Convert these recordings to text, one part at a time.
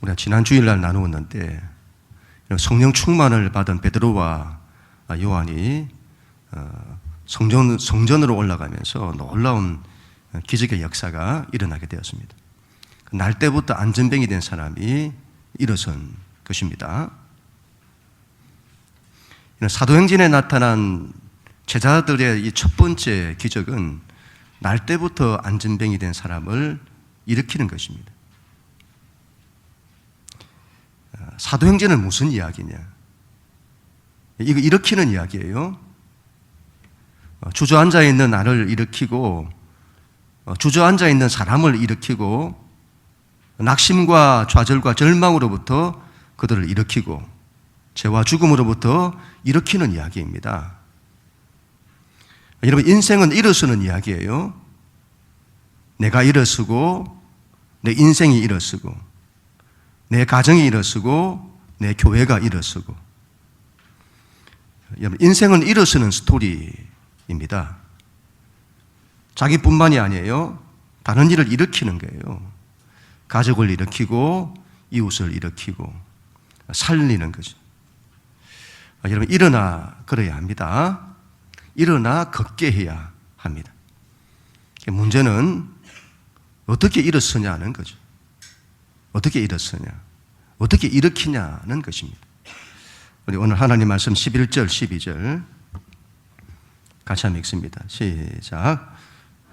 우리가 지난 주일날 나누었는데 성령 충만을 받은 베드로와 요한이 성전으로 올라가면서 놀라운 기적의 역사가 일어나게 되었습니다. 날 때부터 안전병이 된 사람이 일어선 것입니다. 사도행전에 나타난 제자들의 이 첫 번째 기적은 날 때부터 안전병이 된 사람을 일으키는 것입니다. 사도행전은 무슨 이야기냐? 이거 일으키는 이야기예요. 주저앉아 있는 나를 일으키고, 주저앉아 있는 사람을 일으키고, 낙심과 좌절과 절망으로부터 그들을 일으키고, 죄와 죽음으로부터 일으키는 이야기입니다. 여러분, 인생은 일어서는 이야기예요. 내가 일어서고, 내 인생이 일어서고, 내 가정이 일어서고, 내 교회가 일어서고. 여러분, 인생은 일어서는 스토리입니다. 자기뿐만이 아니에요. 다른 일을 일으키는 거예요. 가족을 일으키고, 이웃을 일으키고, 살리는 거죠. 여러분, 일어나 걸어야 합니다. 일어나 걷게 해야 합니다. 문제는 어떻게 일어서냐는 거죠. 어떻게 일어서냐, 어떻게 일으키냐는 것입니다. 우리 오늘 하나님 말씀 11절, 12절 같이 한번 읽습니다. 시작.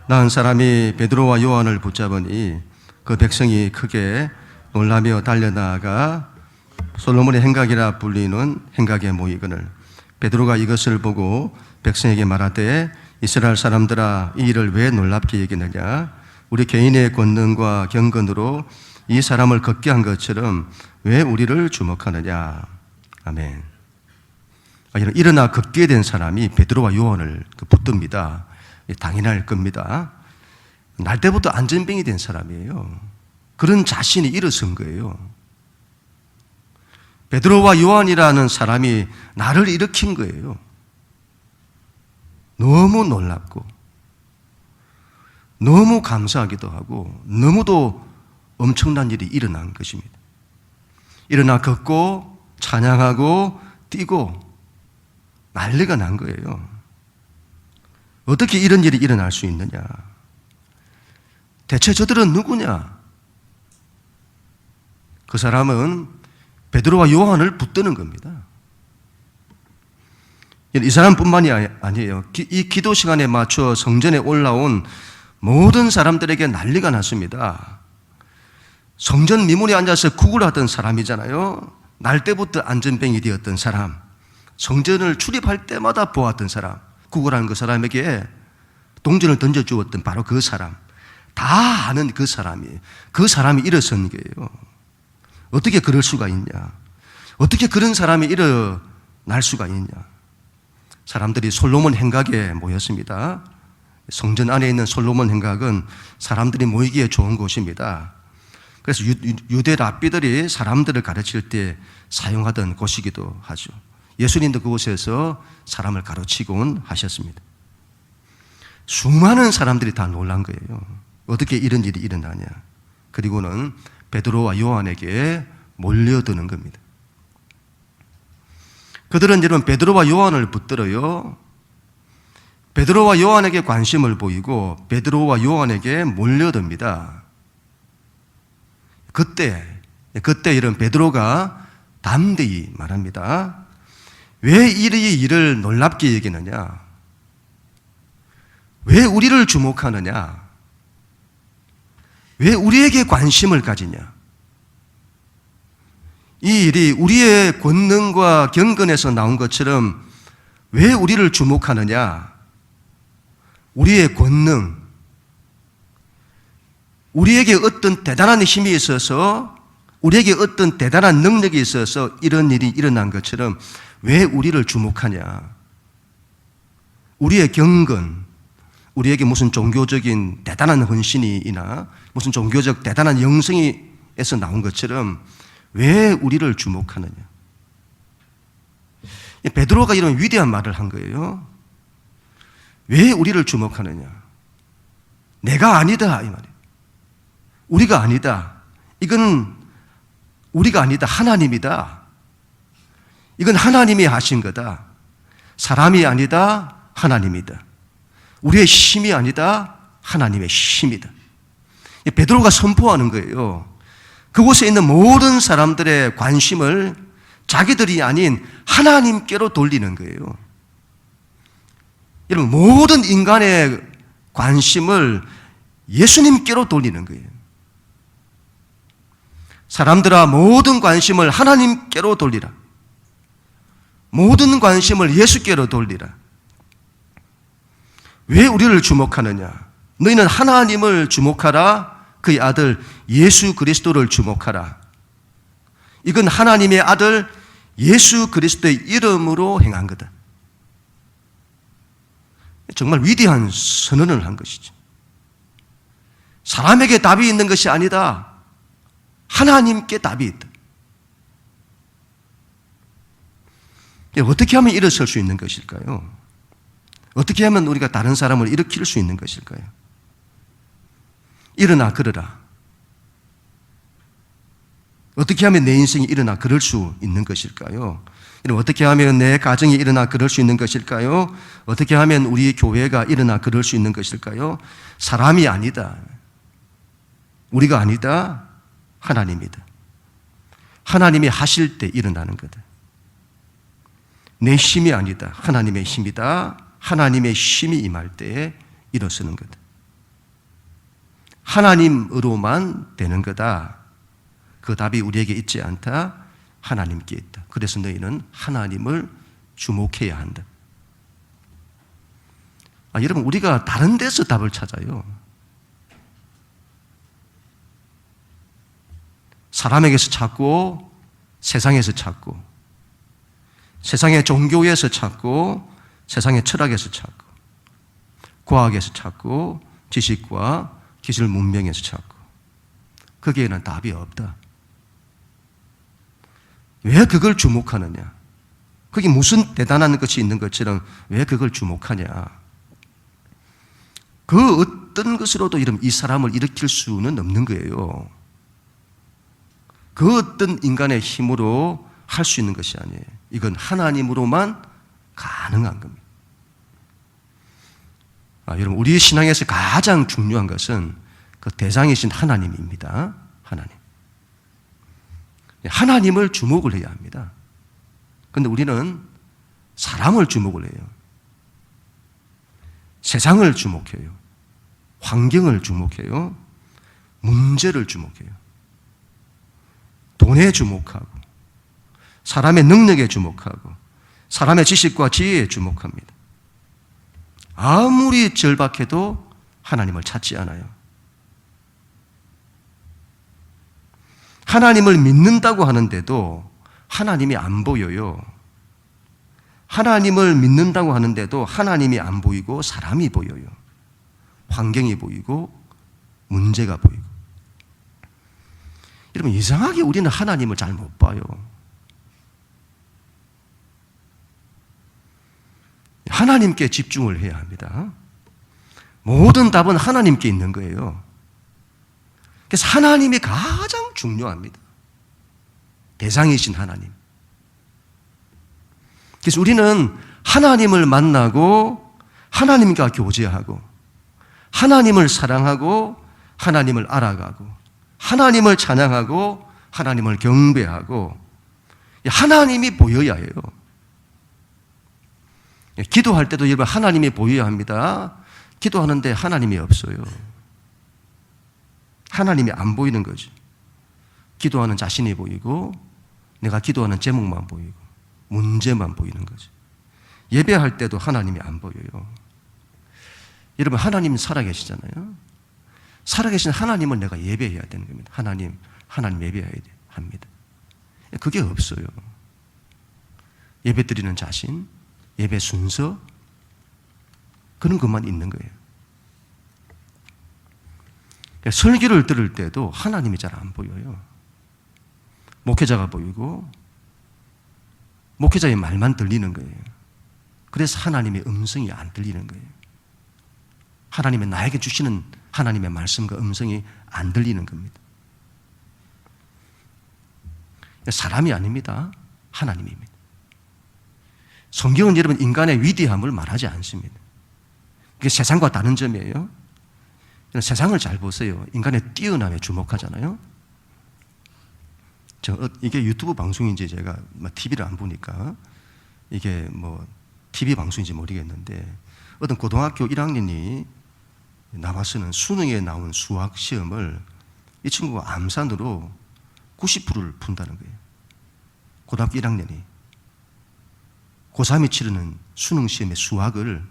나은 사람이 베드로와 요한을 붙잡으니 그 백성이 크게 놀라며 달려나가 솔로몬의 행각이라 불리는 행각에 모이거늘 베드로가 이것을 보고 백성에게 말하되 이스라엘 사람들아 이 일을 왜 놀랍게 여기느냐? 우리 개인의 권능과 경건으로 이 사람을 걷게 한 것처럼 왜 우리를 주목하느냐? 아멘. 일어나 걷게 된 사람이 베드로와 요한을 붙듭니다. 당연할 겁니다. 날 때부터 안전병이 된 사람이에요. 그런 자신이 일어선 거예요. 베드로와 요한이라는 사람이 나를 일으킨 거예요. 너무 놀랍고 너무 감사하기도 하고 너무도 엄청난 일이 일어난 것입니다. 일어나 걷고 찬양하고 뛰고 난리가 난 거예요. 어떻게 이런 일이 일어날 수 있느냐? 대체 저들은 누구냐? 그 사람은 베드로와 요한을 붙드는 겁니다. 이 사람뿐만이 아니에요. 이 기도 시간에 맞춰 성전에 올라온 모든 사람들에게 난리가 났습니다. 성전 미문에 앉아서 구걸하던 사람이잖아요. 날 때부터 안전병이 되었던 사람, 성전을 출입할 때마다 보았던 사람, 구걸하는 그 사람에게 동전을 던져주었던 바로 그 사람, 다 아는 그 사람이 일어선 거예요. 어떻게 그럴 수가 있냐? 어떻게 그런 사람이 일어날 수가 있냐? 사람들이 솔로몬 행각에 모였습니다. 성전 안에 있는 솔로몬 행각은 사람들이 모이기에 좋은 곳입니다. 그래서 유대 랍비들이 사람들을 가르칠 때 사용하던 곳이기도 하죠. 예수님도 그곳에서 사람을 가르치곤 하셨습니다. 수많은 사람들이 다 놀란 거예요. 어떻게 이런 일이 일어나냐? 그리고는 베드로와 요한에게 몰려드는 겁니다. 그들은 여러분 베드로와 요한을 붙들어요. 베드로와 요한에게 관심을 보이고 베드로와 요한에게 몰려듭니다. 그때 이런 베드로가 담대히 말합니다. 왜 이 일을 놀랍게 여기느냐? 왜 우리를 주목하느냐? 왜 우리에게 관심을 가지냐? 이 일이 우리의 권능과 경건에서 나온 것처럼 왜 우리를 주목하느냐? 우리의 권능, 우리에게 어떤 대단한 힘이 있어서, 우리에게 어떤 대단한 능력이 있어서 이런 일이 일어난 것처럼 왜 우리를 주목하냐? 우리의 경건, 우리에게 무슨 종교적인 대단한 헌신이나 무슨 종교적 대단한 영성에서 나온 것처럼 왜 우리를 주목하느냐? 베드로가 이런 위대한 말을 한 거예요. 왜 우리를 주목하느냐? 내가 아니다 이 말이에요. 우리가 아니다. 이건 우리가 아니다. 하나님이다. 이건 하나님이 하신 거다. 사람이 아니다. 하나님이다. 우리의 힘이 아니다. 하나님의 힘이다. 베드로가 선포하는 거예요. 그곳에 있는 모든 사람들의 관심을 자기들이 아닌 하나님께로 돌리는 거예요. 여러분, 모든 인간의 관심을 예수님께로 돌리는 거예요. 사람들아, 모든 관심을 하나님께로 돌리라. 모든 관심을 예수께로 돌리라. 왜 우리를 주목하느냐? 너희는 하나님을 주목하라. 그의 아들 예수 그리스도를 주목하라. 이건 하나님의 아들 예수 그리스도의 이름으로 행한 거다. 정말 위대한 선언을 한 것이죠. 사람에게 답이 있는 것이 아니다. 하나님께 답이 있다. 어떻게 하면 일어설 수 있는 것일까요? 어떻게 하면 우리가 다른 사람을 일으킬 수 있는 것일까요? 일어나 걸어라. 어떻게 하면 내 인생이 일어나 걸을 수 있는 것일까요? 어떻게 하면 내 가정이 일어나 걸을 수 있는 것일까요? 어떻게 하면 우리 교회가 일어나 걸을 수 있는 것일까요? 사람이 아니다. 우리가 아니다. 하나님이다. 하나님이 하실 때 일어나는 거다. 내 힘이 아니다. 하나님의 힘이다. 하나님의 힘이 임할 때에 일어서는 거다. 하나님으로만 되는 거다. 그 답이 우리에게 있지 않다. 하나님께 있다. 그래서 너희는 하나님을 주목해야 한다. 여러분, 우리가 다른 데서 답을 찾아요. 사람에게서 찾고, 세상에서 찾고, 세상의 종교에서 찾고, 세상의 철학에서 찾고, 과학에서 찾고, 지식과 기술 문명에서 찾고, 거기에는 답이 없다. 왜 그걸 주목하느냐? 그게 무슨 대단한 것이 있는 것처럼 왜 그걸 주목하냐? 그 어떤 것으로도 이 사람을 일으킬 수는 없는 거예요. 그 어떤 인간의 힘으로 할 수 있는 것이 아니에요. 이건 하나님으로만 가능한 겁니다. 여러분, 우리의 신앙에서 가장 중요한 것은 그 대상이신 하나님입니다. 하나님. 하나님을 주목을 해야 합니다. 그런데 우리는 사람을 주목을 해요. 세상을 주목해요. 환경을 주목해요. 문제를 주목해요. 돈에 주목하고, 사람의 능력에 주목하고, 사람의 지식과 지혜에 주목합니다. 아무리 절박해도 하나님을 찾지 않아요. 하나님을 믿는다고 하는데도 하나님이 안 보여요. 하나님을 믿는다고 하는데도 하나님이 안 보이고 사람이 보여요. 환경이 보이고 문제가 보이고. 여러분, 이상하게 우리는 하나님을 잘 못 봐요. 하나님께 집중을 해야 합니다. 모든 답은 하나님께 있는 거예요. 그래서 하나님이 가장 중요합니다. 대상이신 하나님. 그래서 우리는 하나님을 만나고 하나님과 교제하고 하나님을 사랑하고 하나님을 알아가고 하나님을 찬양하고 하나님을 경배하고 하나님이 보여야 해요. 기도할 때도 여러분 하나님이 보여야 합니다. 기도하는데 하나님이 없어요. 하나님이 안 보이는 거죠. 기도하는 자신이 보이고 내가 기도하는 제목만 보이고 문제만 보이는 거죠. 예배할 때도 하나님이 안 보여요. 여러분, 하나님 살아계시잖아요. 살아계신 하나님을 내가 예배해야 되는 겁니다. 하나님 예배해야 합니다. 그게 없어요. 예배 드리는 자신, 예배 순서, 그런 것만 있는 거예요. 설교를 들을 때도 하나님이 잘 안 보여요. 목회자가 보이고 목회자의 말만 들리는 거예요. 그래서 하나님의 음성이 안 들리는 거예요. 하나님의 나에게 주시는 하나님의 말씀과 음성이 안 들리는 겁니다. 사람이 아닙니다. 하나님입니다. 성경은 여러분 인간의 위대함을 말하지 않습니다. 그게 세상과 다른 점이에요. 세상을 잘 보세요. 인간의 뛰어남에 주목하잖아요. 이게 유튜브 방송인지 제가 TV를 안 보니까 이게 TV 방송인지 모르겠는데 어떤 고등학교 1학년이 나와서는 수능에 나온 수학 시험을 이 친구가 암산으로 90%를 푼다는 거예요. 고등학교 1학년이. 고3이 치르는 수능 시험의 수학을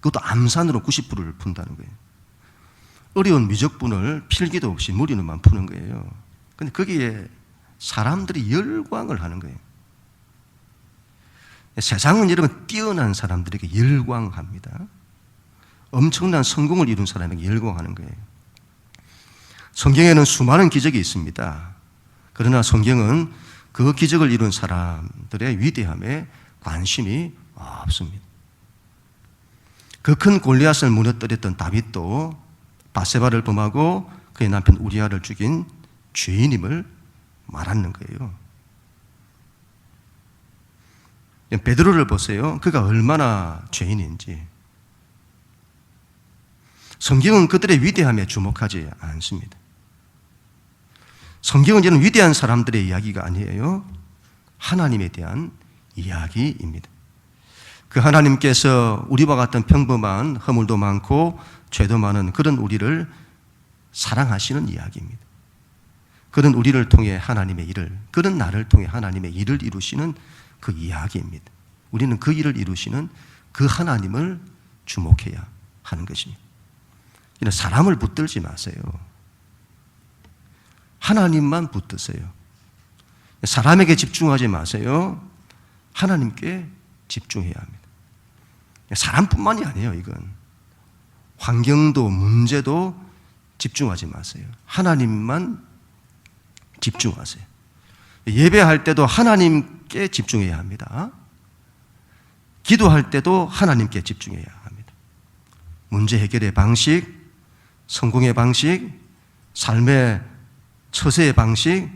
그것도 암산으로 90%를 푼다는 거예요. 어려운 미적분을 필기도 없이 무리는만 푸는 거예요. 근데 거기에 사람들이 열광을 하는 거예요. 세상은 여러분 뛰어난 사람들에게 열광합니다. 엄청난 성공을 이룬 사람에게 열광하는 거예요. 성경에는 수많은 기적이 있습니다. 그러나 성경은 그 기적을 이룬 사람들의 위대함에 관심이 없습니다. 그 큰 골리앗을 무너뜨렸던 다윗도 바세바를 범하고 그의 남편 우리아를 죽인 죄인임을 말하는 거예요. 베드로를 보세요. 그가 얼마나 죄인인지. 성경은 그들의 위대함에 주목하지 않습니다. 성경은 이런 위대한 사람들의 이야기가 아니에요. 하나님에 대한 이야기입니다. 그 하나님께서 우리와 같은 평범한 허물도 많고 죄도 많은 그런 우리를 사랑하시는 이야기입니다. 그런 우리를 통해 하나님의 일을, 그런 나를 통해 하나님의 일을 이루시는 그 이야기입니다. 우리는 그 일을 이루시는 그 하나님을 주목해야 하는 것입니다. 이런 사람을 붙들지 마세요. 하나님만 붙드세요. 사람에게 집중하지 마세요. 하나님께 집중해야 합니다. 사람뿐만이 아니에요, 이건. 환경도 문제도 집중하지 마세요. 하나님만 집중하세요. 예배할 때도 하나님께 집중해야 합니다. 기도할 때도 하나님께 집중해야 합니다. 문제 해결의 방식, 성공의 방식, 삶의 처세의 방식,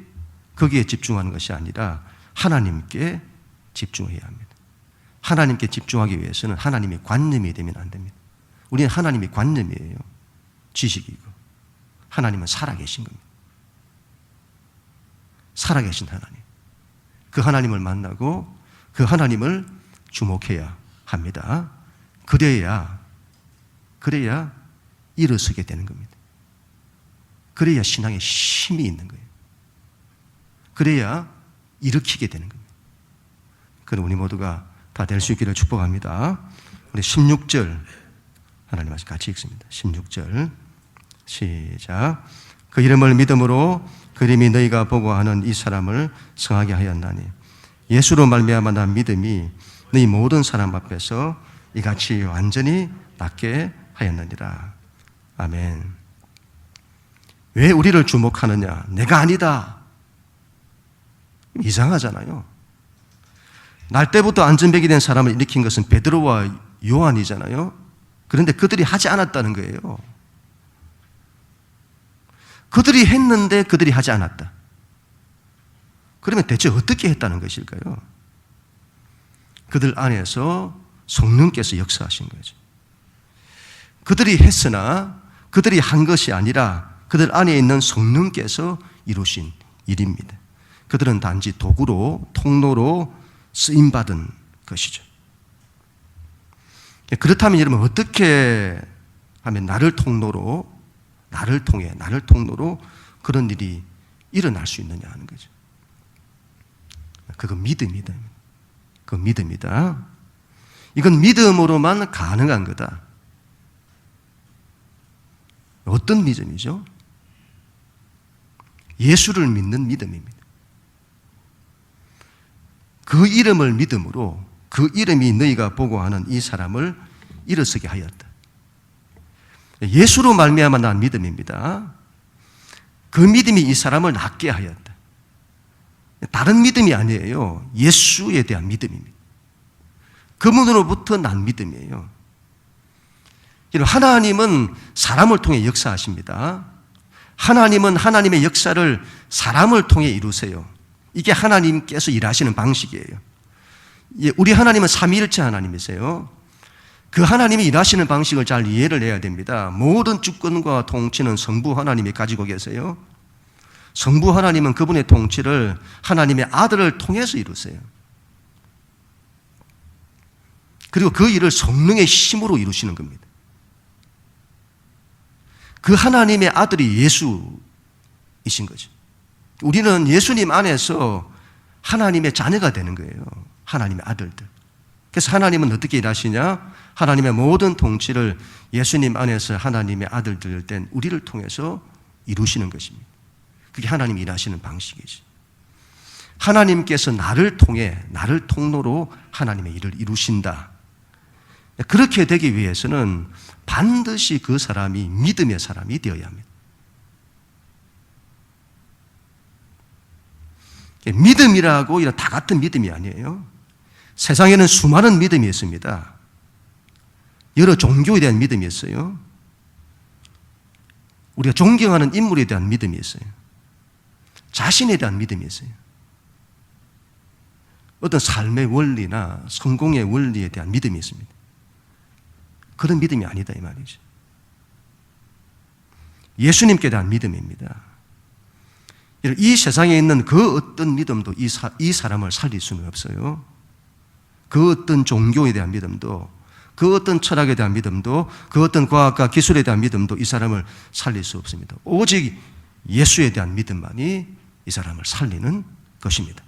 거기에 집중하는 것이 아니라 하나님께 집중해야 합니다. 하나님께 집중하기 위해서는 하나님의 관념이 되면 안 됩니다. 우리는 하나님의 관념이에요. 지식이고. 하나님은 살아계신 겁니다. 살아계신 하나님. 그 하나님을 만나고 그 하나님을 주목해야 합니다. 그래야 일어서게 되는 겁니다. 그래야 신앙에 힘이 있는 거예요. 그래야 일으키게 되는 겁니다. 그럼 우리 모두가 다 될 수 있기를 축복합니다. 우리 16절 하나님 말씀 같이 읽습니다. 16절 시작. 그 이름을 믿음으로 그림이 너희가 보고 하는 이 사람을 성하게 하였나니 예수로 말미암아 난 믿음이 너희 모든 사람 앞에서 이같이 완전히 낫게 하였느니라. 아멘. 왜 우리를 주목하느냐? 내가 아니다. 이상하잖아요. 날 때부터 안전뱅이 된 사람을 일으킨 것은 베드로와 요한이잖아요. 그런데 그들이 하지 않았다는 거예요. 그들이 했는데 그들이 하지 않았다. 그러면 대체 어떻게 했다는 것일까요? 그들 안에서 성령께서 역사하신 거죠. 그들이 했으나 그들이 한 것이 아니라 그들 안에 있는 성령께서 이루신 일입니다. 그들은 단지 도구로, 통로로 쓰임받은 것이죠. 그렇다면 여러분 어떻게 하면 나를 통로로 그런 일이 일어날 수 있느냐 하는 거죠. 그건 믿음이다. 그건 믿음이다. 이건 믿음으로만 가능한 거다. 어떤 믿음이죠? 예수를 믿는 믿음입니다. 그 이름을 믿음으로 그 이름이 너희가 보고 하는 이 사람을 일어서게 하였다. 예수로 말미암아 난 믿음입니다. 그 믿음이 이 사람을 낫게 하였다. 다른 믿음이 아니에요. 예수에 대한 믿음입니다. 그분으로부터 난 믿음이에요. 하나님은 사람을 통해 역사하십니다. 하나님은 하나님의 역사를 사람을 통해 이루세요. 이게 하나님께서 일하시는 방식이에요. 우리 하나님은 삼위일체 하나님이세요. 그 하나님이 일하시는 방식을 잘 이해를 해야 됩니다. 모든 주권과 통치는 성부 하나님이 가지고 계세요. 성부 하나님은 그분의 통치를 하나님의 아들을 통해서 이루세요. 그리고 그 일을 성령의 힘으로 이루시는 겁니다. 그 하나님의 아들이 예수이신 거죠. 우리는 예수님 안에서 하나님의 자녀가 되는 거예요. 하나님의 아들들. 그래서 하나님은 어떻게 일하시냐? 하나님의 모든 통치를 예수님 안에서 하나님의 아들들 된 우리를 통해서 이루시는 것입니다. 그게 하나님이 일하시는 방식이지. 하나님께서 나를 통해, 나를 통로로 하나님의 일을 이루신다. 그렇게 되기 위해서는 반드시 그 사람이 믿음의 사람이 되어야 합니다. 믿음이라고 이런 다 같은 믿음이 아니에요. 세상에는 수많은 믿음이 있습니다. 여러 종교에 대한 믿음이 있어요. 우리가 존경하는 인물에 대한 믿음이 있어요. 자신에 대한 믿음이 있어요. 어떤 삶의 원리나 성공의 원리에 대한 믿음이 있습니다. 그런 믿음이 아니다 이 말이죠. 예수님께 대한 믿음입니다. 이 세상에 있는 그 어떤 믿음도 이 사람을 살릴 수는 없어요. 그 어떤 종교에 대한 믿음도, 그 어떤 철학에 대한 믿음도, 그 어떤 과학과 기술에 대한 믿음도 이 사람을 살릴 수 없습니다. 오직 예수에 대한 믿음만이 이 사람을 살리는 것입니다.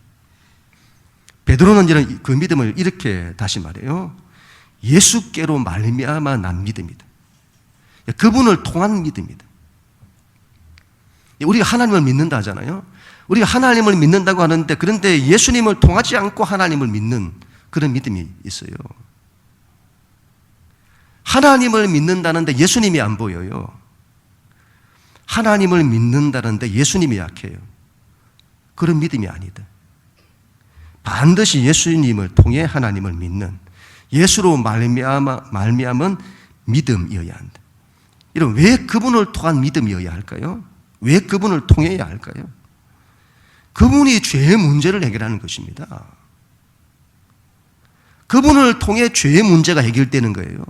베드로는 그 믿음을 이렇게 다시 말해요. 예수께로 말미암아 난 믿음이다. 그분을 통한 믿음이다. 우리가 하나님을 믿는다 하잖아요. 우리가 하나님을 믿는다고 하는데, 그런데 예수님을 통하지 않고 하나님을 믿는 그런 믿음이 있어요. 하나님을 믿는다는데 예수님이 안 보여요. 하나님을 믿는다는데 예수님이 약해요. 그런 믿음이 아니다. 반드시 예수님을 통해 하나님을 믿는, 예수로 말미암은 믿음이어야 한다. 이런 왜 그분을 통한 믿음이어야 할까요? 왜 그분을 통해야 할까요? 그분이 죄의 문제를 해결하는 것입니다. 그분을 통해 죄의 문제가 해결되는 거예요.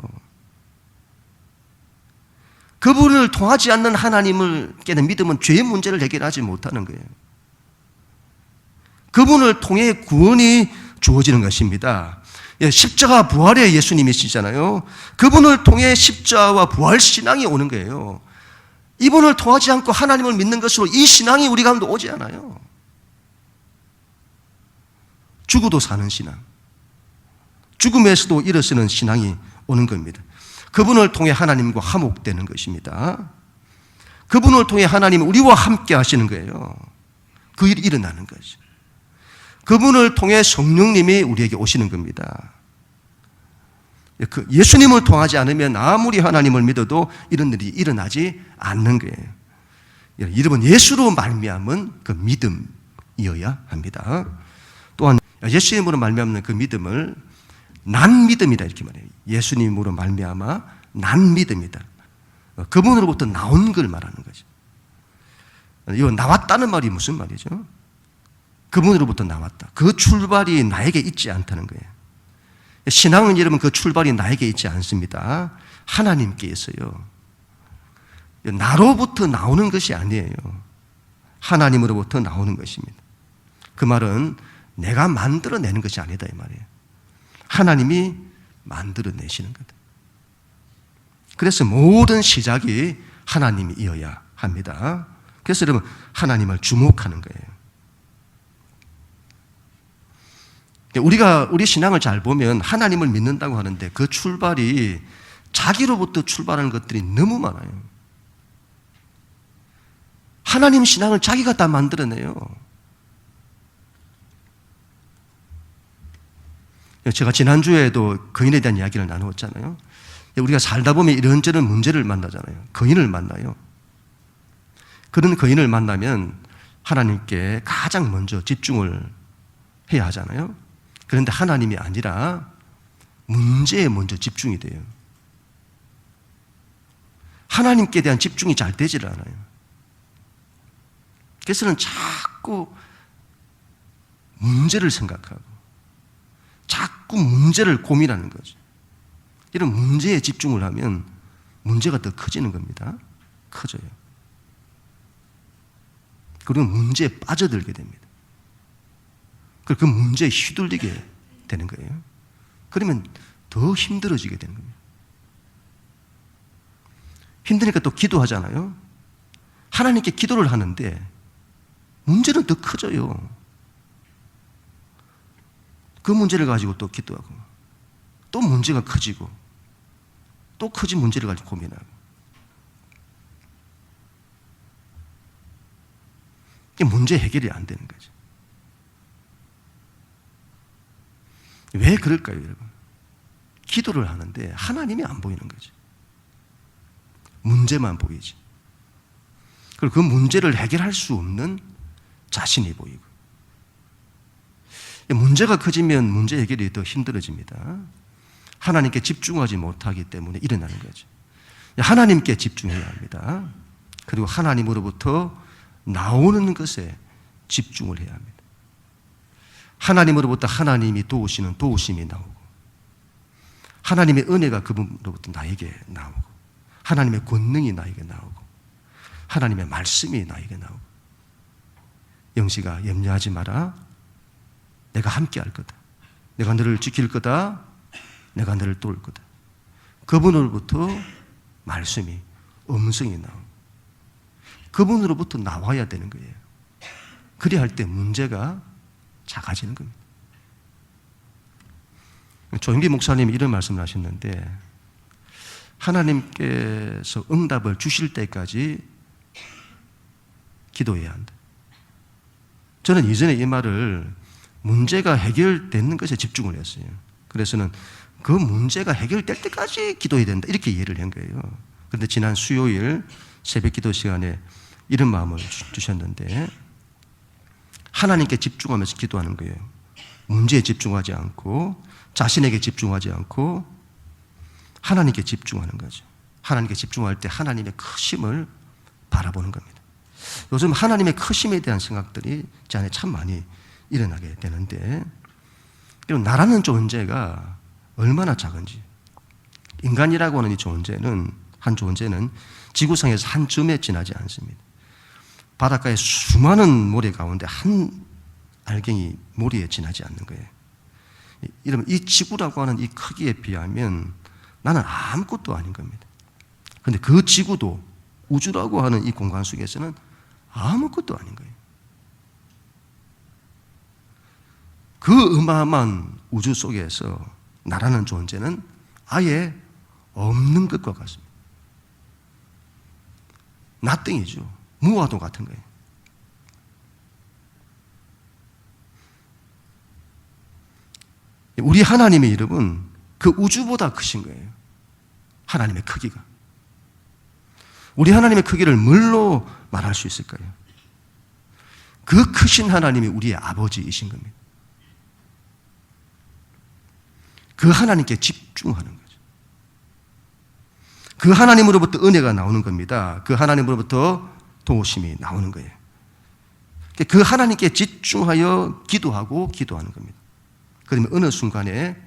그분을 통하지 않는 하나님을 깨는 믿음은 죄의 문제를 해결하지 못하는 거예요. 그분을 통해 구원이 주어지는 것입니다. 십자가 부활의 예수님이시잖아요. 그분을 통해 십자가와 부활 신앙이 오는 거예요. 이분을 통하지 않고 하나님을 믿는 것으로 이 신앙이 우리 가운데 오지 않아요. 죽어도 사는 신앙, 죽음에서도 일어서는 신앙이 오는 겁니다. 그분을 통해 하나님과 화목되는 것입니다. 그분을 통해 하나님이 우리와 함께 하시는 거예요. 그 일이 일어나는 거죠. 그분을 통해 성령님이 우리에게 오시는 겁니다. 예수님을 통하지 않으면 아무리 하나님을 믿어도 이런 일이 일어나지 않는 거예요. 여러분, 예수로 말미암은 그 믿음이어야 합니다. 또한 예수님으로 말미암는 그 믿음을 난 믿음이다 이렇게 말해요. 예수님으로 말미암아 난 믿음이다. 그분으로부터 나온 걸 말하는 거죠. 이거 나왔다는 말이 무슨 말이죠? 그분으로부터 나왔다. 그 출발이 나에게 있지 않다는 거예요. 신앙은 여러분 그 출발이 나에게 있지 않습니다. 하나님께 있어요. 나로부터 나오는 것이 아니에요. 하나님으로부터 나오는 것입니다. 그 말은 내가 만들어내는 것이 아니다 이 말이에요. 하나님이 만들어내시는 거다. 그래서 모든 시작이 하나님이어야 합니다. 그래서 여러분 하나님을 주목하는 거예요. 우리 신앙을 잘 보면 하나님을 믿는다고 하는데 그 출발이 자기로부터 출발하는 것들이 너무 많아요. 하나님 신앙을 자기가 다 만들어내요. 제가 지난주에도 거인에 대한 이야기를 나누었잖아요. 우리가 살다 보면 이런저런 문제를 만나잖아요. 거인을 만나요. 그런 거인을 만나면 하나님께 가장 먼저 집중을 해야 하잖아요. 그런데 하나님이 아니라 문제에 먼저 집중이 돼요. 하나님께 대한 집중이 잘 되질 않아요. 그래서는 자꾸 문제를 생각하고 자꾸 문제를 고민하는 거죠. 이런 문제에 집중을 하면 문제가 더 커지는 겁니다. 커져요. 그리고 문제에 빠져들게 됩니다. 그리고 그 문제에 휘둘리게 되는 거예요. 그러면 더 힘들어지게 되는 겁니다. 힘드니까 또 기도하잖아요. 하나님께 기도를 하는데 문제는 더 커져요. 그 문제를 가지고 또 기도하고 또 문제가 커지고 또 커진 문제를 가지고 고민하고 문제 해결이 안 되는 거죠. 왜 그럴까요, 여러분? 기도를 하는데 하나님이 안 보이는 거죠. 문제만 보이지. 그리고 그 문제를 해결할 수 없는 자신이 보이고. 문제가 커지면 문제 해결이 더 힘들어집니다. 하나님께 집중하지 못하기 때문에 일어나는 거죠. 하나님께 집중해야 합니다. 그리고 하나님으로부터 나오는 것에 집중을 해야 합니다. 하나님으로부터 하나님이 도우시는 도우심이 나오고, 하나님의 은혜가 그분으로부터 나에게 나오고, 하나님의 권능이 나에게 나오고, 하나님의 말씀이 나에게 나오고, 영시가 염려하지 마라. 내가 함께 할 거다. 내가 너를 지킬 거다. 내가 너를 도울 거다. 그분으로부터 말씀이, 음성이 나오고, 그분으로부터 나와야 되는 거예요. 그래야 할 때 문제가 작아지는 겁니다. 조영기 목사님이 이런 말씀을 하셨는데, 하나님께서 응답을 주실 때까지 기도해야 한다. 저는 이전에 이 말을 문제가 해결되는 것에 집중을 했어요. 그래서는 그 문제가 해결될 때까지 기도해야 된다, 이렇게 이해를 한 거예요. 그런데 지난 수요일 새벽 기도 시간에 이런 마음을 주셨는데, 하나님께 집중하면서 기도하는 거예요. 문제에 집중하지 않고, 자신에게 집중하지 않고 하나님께 집중하는 거죠. 하나님께 집중할 때 하나님의 크심을 바라보는 겁니다. 요즘 하나님의 크심에 대한 생각들이 제 안에 참 많이 일어나게 되는데, 나라는 존재가 얼마나 작은지, 인간이라고 하는 이 존재는, 한 존재는 지구상에서 한 줌에 지나지 않습니다. 바닷가의 수많은 모래 가운데 한 알갱이 모래에 지나지 않는 거예요. 이러면 이 지구라고 하는 이 크기에 비하면 나는 아무것도 아닌 겁니다. 그런데 그 지구도, 우주라고 하는 이 공간 속에서는 아무것도 아닌 거예요. 그 어마어마한 우주 속에서 나라는 존재는 아예 없는 것과 같습니다. 나땡이죠. 무와도 같은 거예요. 우리 하나님의 이름은 그 우주보다 크신 거예요. 하나님의 크기가. 우리 하나님의 크기를 뭘로 말할 수 있을까요? 그 크신 하나님이 우리의 아버지이신 겁니다. 그 하나님께 집중하는 거죠. 그 하나님으로부터 은혜가 나오는 겁니다. 그 하나님으로부터 도우심이 나오는 거예요. 그 하나님께 집중하여 기도하는 겁니다. 그러면 어느 순간에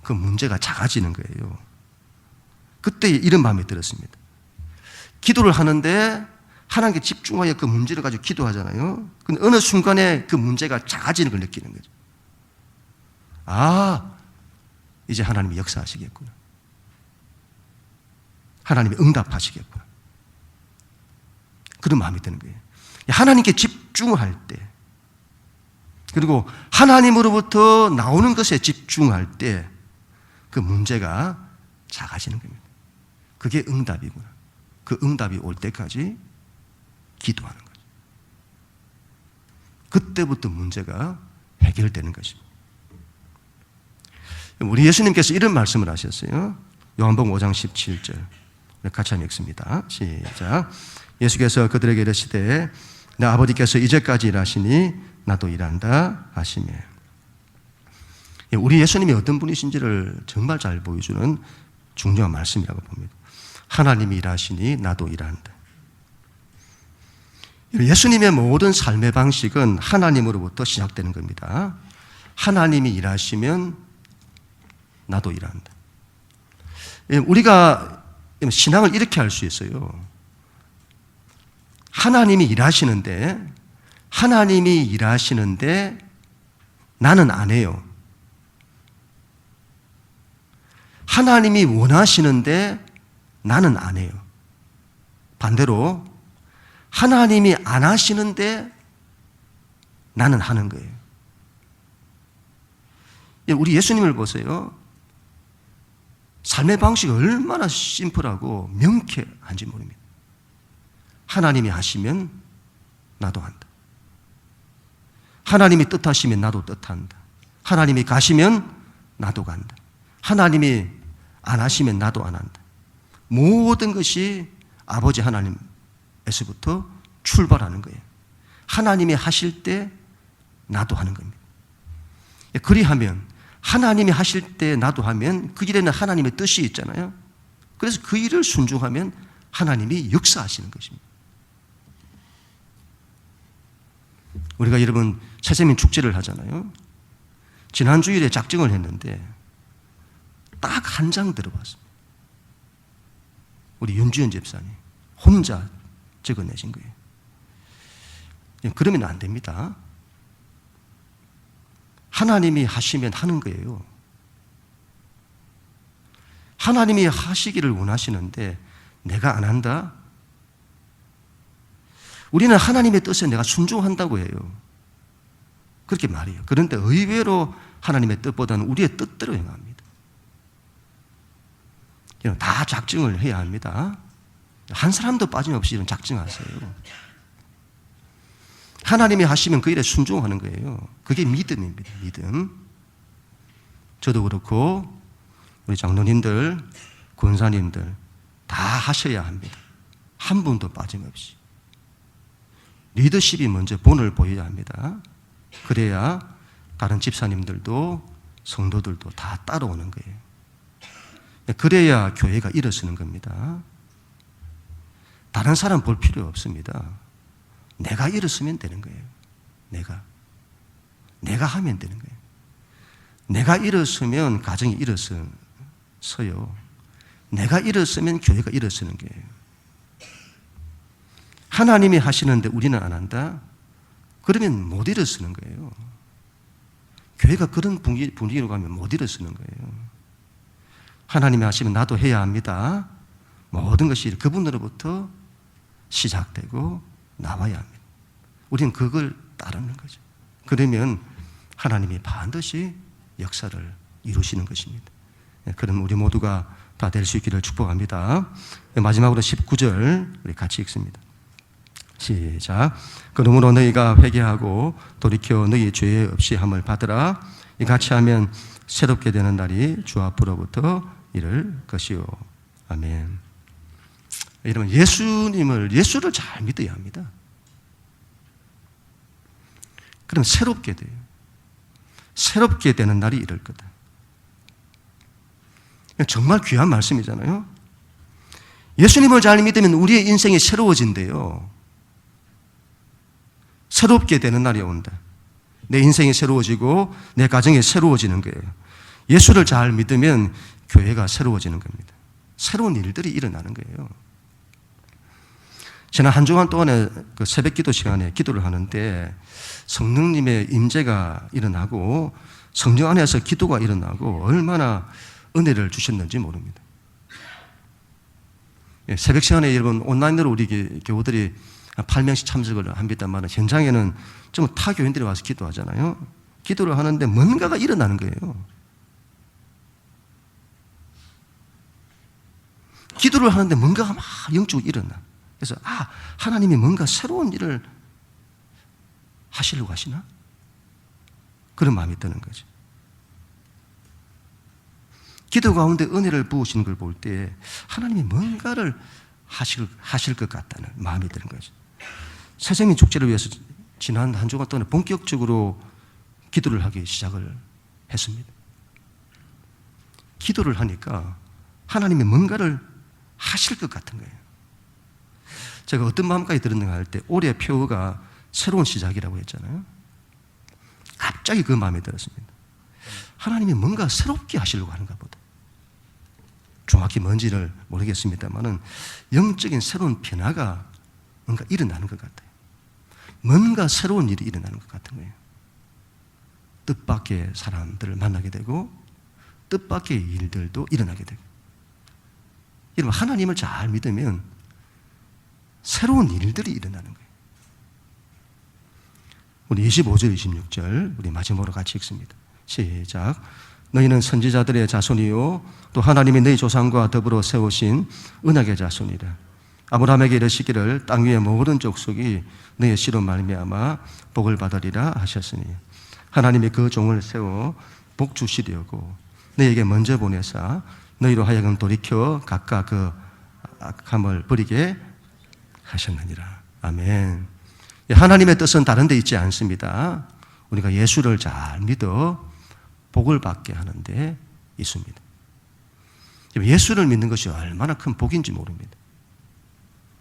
그 문제가 작아지는 거예요. 그때 이런 마음이 들었습니다. 기도를 하는데 하나님께 집중하여 그 문제를 가지고 기도하잖아요. 근데 어느 순간에 그 문제가 작아지는 걸 느끼는 거죠. 아, 이제 하나님이 역사하시겠구나. 하나님이 응답하시겠구나. 그런 마음이 드는 거예요. 하나님께 집중할 때, 그리고 하나님으로부터 나오는 것에 집중할 때 그 문제가 작아지는 겁니다. 그게 응답이구나. 그 응답이 올 때까지 기도하는 거죠. 그때부터 문제가 해결되는 것입니다. 우리 예수님께서 이런 말씀을 하셨어요. 요한복음 5장 17절. 같이 한번 읽습니다. 시작. 예수께서 그들에게 이르시되 내 아버지께서 이제까지 일하시니 나도 일한다 하시며. 우리 예수님이 어떤 분이신지를 정말 잘 보여주는 중요한 말씀이라고 봅니다. 하나님이 일하시니 나도 일한다. 예수님의 모든 삶의 방식은 하나님으로부터 시작되는 겁니다. 하나님이 일하시면 나도 일한다. 우리가 신앙을 이렇게 할 수 있어요. 하나님이 일하시는데 나는 안 해요. 하나님이 원하시는데 나는 안 해요. 반대로 하나님이 안 하시는데 나는 하는 거예요. 우리 예수님을 보세요. 삶의 방식이 얼마나 심플하고 명쾌한지 모릅니다. 하나님이 하시면 나도 한다. 하나님이 뜻하시면 나도 뜻한다. 하나님이 가시면 나도 간다. 하나님이 안 하시면 나도 안 한다. 모든 것이 아버지 하나님에서부터 출발하는 거예요. 하나님이 하실 때 나도 하는 겁니다. 그리하면 하나님이 하실 때 나도 하면 그 일에는 하나님의 뜻이 있잖아요. 그래서 그 일을 순종하면 하나님이 역사하시는 것입니다. 우리가 여러분 새세민 축제를 하잖아요. 지난 주일에 작정을 했는데 딱 한 장 들어봤습니다. 우리 윤주연 집사님 혼자 적어내신 거예요. 그러면 안 됩니다. 하나님이 하시면 하는 거예요. 하나님이 하시기를 원하시는데 내가 안 한다? 우리는 하나님의 뜻에 내가 순종한다고 해요. 그렇게 말해요. 그런데 의외로 하나님의 뜻보다는 우리의 뜻대로 행합니다. 다 작정을 해야 합니다. 한 사람도 빠짐없이 이런 작정하세요. 하나님이 하시면 그 일에 순종하는 거예요. 그게 믿음입니다. 믿음. 저도 그렇고 우리 장로님들, 권사님들 다 하셔야 합니다. 한 분도 빠짐없이. 리더십이 먼저 본을 보여야 합니다. 그래야 다른 집사님들도 성도들도 다 따라오는 거예요. 그래야 교회가 일어서는 겁니다. 다른 사람 볼 필요 없습니다. 내가 일어서면 되는 거예요. 내가 하면 되는 거예요. 내가 일어서면 가정이 일어서요. 내가 일어서면 교회가 일어서는 거예요. 하나님이 하시는데 우리는 안 한다? 그러면 못 일어서는 거예요. 교회가 그런 분위기로 가면 못 일어서는 거예요. 하나님이 하시면 나도 해야 합니다. 모든 것이 그분으로부터 시작되고 나와야 합니다. 우리는 그걸 따르는 거죠. 그러면 하나님이 반드시 역사를 이루시는 것입니다. 그럼 우리 모두가 다 될 수 있기를 축복합니다. 마지막으로 19절 우리 같이 읽습니다. 시작. 그러므로 너희가 회개하고 돌이켜 너희 죄 없이 함을 받으라. 이같이 하면 새롭게 되는 날이 주 앞으로부터 이를 것이요. 아멘. 여러분 예수를 잘 믿어야 합니다. 그럼 새롭게 돼요. 새롭게 되는 날이 이럴 거다. 정말 귀한 말씀이잖아요. 예수님을 잘 믿으면 우리의 인생이 새로워진대요. 새롭게 되는 날이 온다. 내 인생이 새로워지고 내 가정이 새로워지는 거예요. 예수를 잘 믿으면 교회가 새로워지는 겁니다. 새로운 일들이 일어나는 거예요. 지난 한 주간 동안에 그 새벽 기도 시간에 기도를 하는데 성령님의 임재가 일어나고 성령 안에서 기도가 일어나고 얼마나 은혜를 주셨는지 모릅니다. 새벽 시간에 여러분 온라인으로 우리 교우들이 8명씩 참석을 합니다만 현장에는 좀 타 교인들이 와서 기도하잖아요. 기도를 하는데 뭔가가 일어나는 거예요. 기도를 하는데 뭔가가 막 영적으로 일어나. 그래서 하나님이 뭔가 새로운 일을 하시려고 하시나? 그런 마음이 드는 거죠. 기도 가운데 은혜를 부으시는 걸 볼 때 하나님이 뭔가를 하실 것 같다는 마음이 드는 거죠. 새생민 축제를 위해서 지난 한 주간 동안 본격적으로 기도를 하기 시작을 했습니다. 기도를 하니까 하나님이 뭔가를 하실 것 같은 거예요. 제가 어떤 마음까지 들었는가 할 때 올해 표어가 새로운 시작이라고 했잖아요. 갑자기 그 마음이 들었습니다. 하나님이 뭔가 새롭게 하시려고 하는가 보다. 정확히 뭔지를 모르겠습니다만은 영적인 새로운 변화가 뭔가 일어나는 것 같아요. 뭔가 새로운 일이 일어나는 것 같은 거예요. 뜻밖의 사람들을 만나게 되고 뜻밖의 일들도 일어나게 되고. 여러분, 하나님을 잘 믿으면 새로운 일들이 일어나는 거예요. 우리 25절, 26절 우리 마지막으로 같이 읽습니다. 시작. 너희는 선지자들의 자손이요 또 하나님이 너희 조상과 더불어 세우신 언약의 자손이라. 아브라함에게 이르시기를 땅 위의 모든 족속이 너희의 씨로 말미암아 복을 받으리라 하셨으니 하나님이 그 종을 세워 복 주시려고 너희에게 먼저 보내사 너희로 하여금 돌이켜 각각 그 악함을 버리게 하셨느니라. 아멘. 하나님의 뜻은 다른 데 있지 않습니다. 우리가 예수를 잘 믿어 복을 받게 하는 데 있습니다. 예수를 믿는 것이 얼마나 큰 복인지 모릅니다.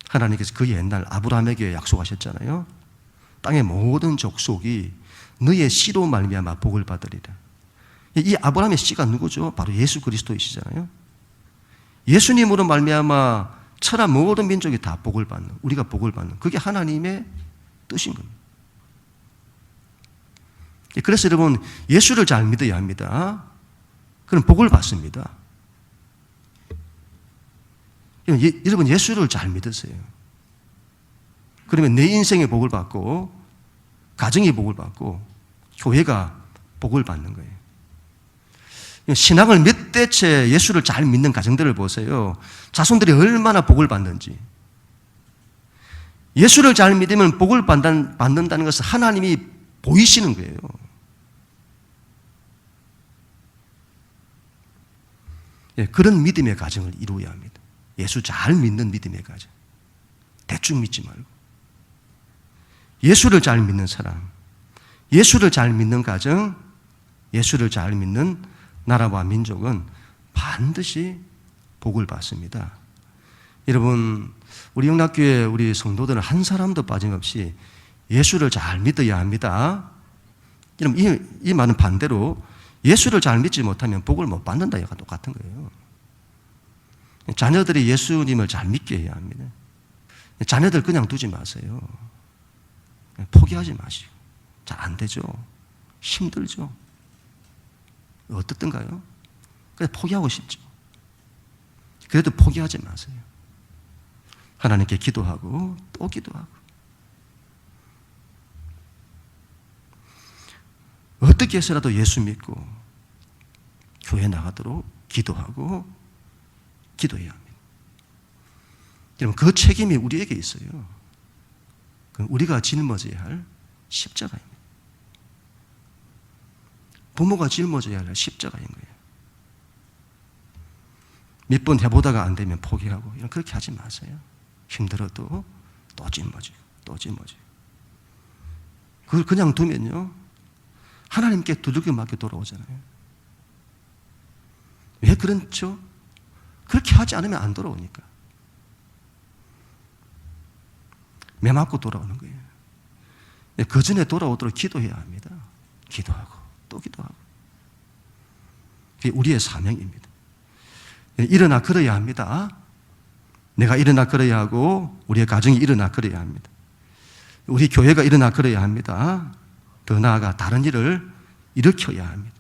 하나님께서 그 옛날 아브라함에게 약속하셨잖아요. 땅의 모든 족속이 너의 씨로 말미암아 복을 받으리라. 이 아브라함의 씨가 누구죠? 바로 예수 그리스도이시잖아요. 예수님으로 말미암아 천하 모든 민족이 다 복을 받는, 우리가 복을 받는, 그게 하나님의 뜻인 겁니다. 그래서 여러분, 예수를 잘 믿어야 합니다. 그럼 복을 받습니다. 여러분, 예수를 잘 믿으세요. 그러면 내 인생의 복을 받고 가정이 복을 받고 교회가 복을 받는 거예요. 신앙을 몇 대째 예수를 잘 믿는 가정들을 보세요. 자손들이 얼마나 복을 받는지. 예수를 잘 믿으면 복을 받는다는 것은 하나님이 보이시는 거예요. 그런 믿음의 가정을 이루어야 합니다. 예수 잘 믿는 믿음의 가정. 대충 믿지 말고. 예수를 잘 믿는 사람, 예수를 잘 믿는 가정, 예수를 잘 믿는 나라와 민족은 반드시 복을 받습니다. 여러분, 우리 영락교회 우리 성도들은 한 사람도 빠짐없이 예수를 잘 믿어야 합니다. 여러분, 이 말은 반대로 예수를 잘 믿지 못하면 복을 못 받는다와 똑같은 거예요. 자녀들이 예수님을 잘 믿게 해야 합니다. 자녀들 그냥 두지 마세요. 포기하지 마시고. 잘 안 되죠. 힘들죠. 어떻든가요? 그래서 포기하고 싶죠. 그래도 포기하지 마세요. 하나님께 기도하고 또 기도하고. 어떻게 해서라도 예수 믿고 교회 나가도록 기도하고 기도해야 합니다. 여러분, 그 책임이 우리에게 있어요. 우리가 짊어져야 할 십자가입니다. 부모가 짊어져야 할 십자가인 거예요. 몇 번 해보다가 안 되면 포기하고 이런 그렇게 하지 마세요. 힘들어도 또 짊어지고 또 짊어지고. 그걸 그냥 두면요 하나님께 두들겨 맞게 돌아오잖아요. 왜 그렇죠? 그렇게 하지 않으면 안 돌아오니까. 매 맞고 돌아오는 거예요. 그 전에 돌아오도록 기도해야 합니다. 기도하고 또 기도하고. 그게 우리의 사명입니다. 일어나 걸어야 합니다. 내가 일어나 걸어야 하고 우리의 가정이 일어나 걸어야 합니다. 우리 교회가 일어나 걸어야 합니다. 더 나아가 다른 일을 일으켜야 합니다.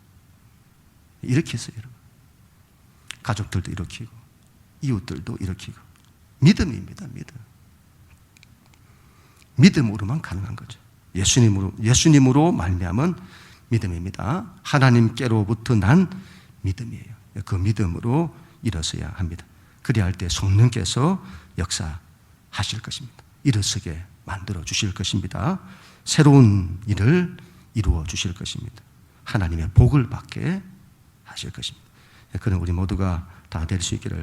일으키세요, 여러분. 가족들도 일으키고 이웃들도 일으키고. 믿음입니다. 믿음. 믿음으로만 가능한 거죠. 예수님으로 말미암은 믿음입니다. 하나님께로부터 난 믿음이에요. 그 믿음으로 일어서야 합니다. 그리야 할 때 성령께서 역사하실 것입니다. 일어서게 만들어 주실 것입니다. 새로운 일을 이루어 주실 것입니다. 하나님의 복을 받게 하실 것입니다. 그는 우리 모두가 다 될 수 있기를